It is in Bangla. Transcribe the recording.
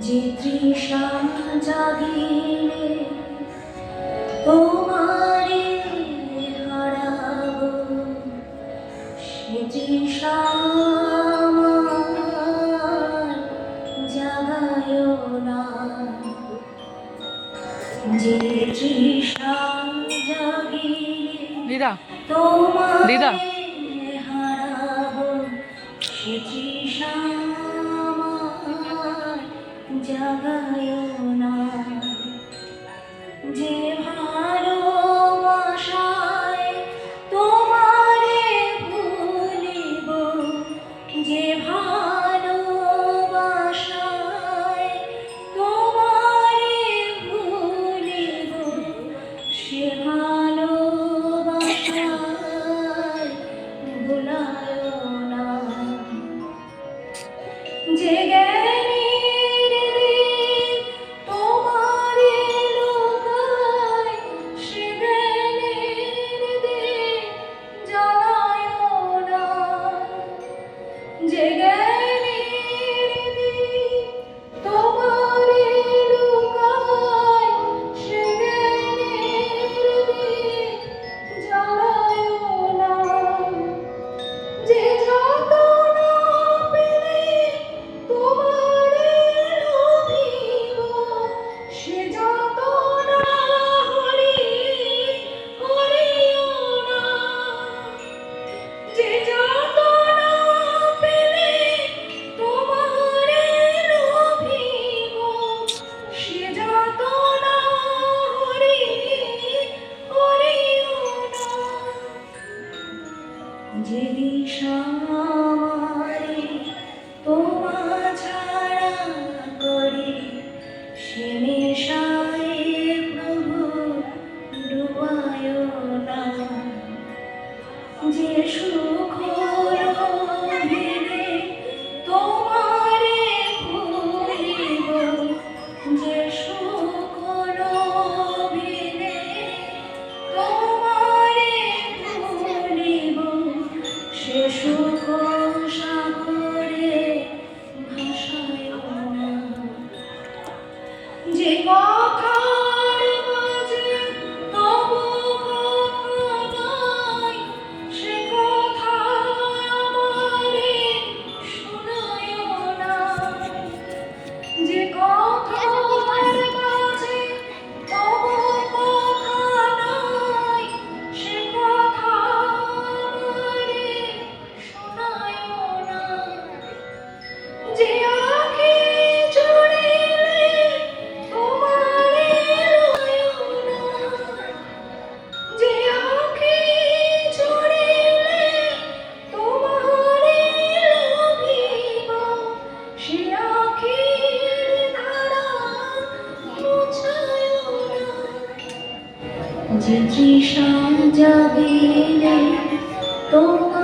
যে তৃষা জাগিলে তোমারে হারাবো, সে তৃষা আমার জাগায় না। যে তৃষা জাগিলে তোমারে হারাবো, সে তৃষা জাগায় না। যে ভালোবাসায় তোমারে ভুলিব, যে ভালোবাসায় তোমারে ভুলিব, সে ভালোবাসায় ভুলায় না। যে যে জ্ঞানের দীপ তোমারে লুকায়, সে জ্ঞানের দীপ জ্বালায় না। যে যাতনা পেলে তোমারে লোভিব, সে যাতনা হরিও না। যে যে দিশা আমারে তোমা ছাড়া করে, সে নেশায় প্রভু ডুবায় না। যে সুখ লোভিলে তোমারে ভুলিব, যে সুখ লোভিলে তোমারে ভুলিব, সে সুখ সাগরে ভাসায় না। যে কথার মাঝে তবু কথা নাই, সে কথা আমারে শোনায় না। যে কথার মাঝে তবু কথা নাই, সে কথা আমারে শোনায় না। যে আঁখি জুড়িলে তোমারে লয় না, যে আঁখি জুড়িলে তোমারে লোভিব, সে আঁখির ধারা মুছায় না। যে তৃষা জাগিলে তোমার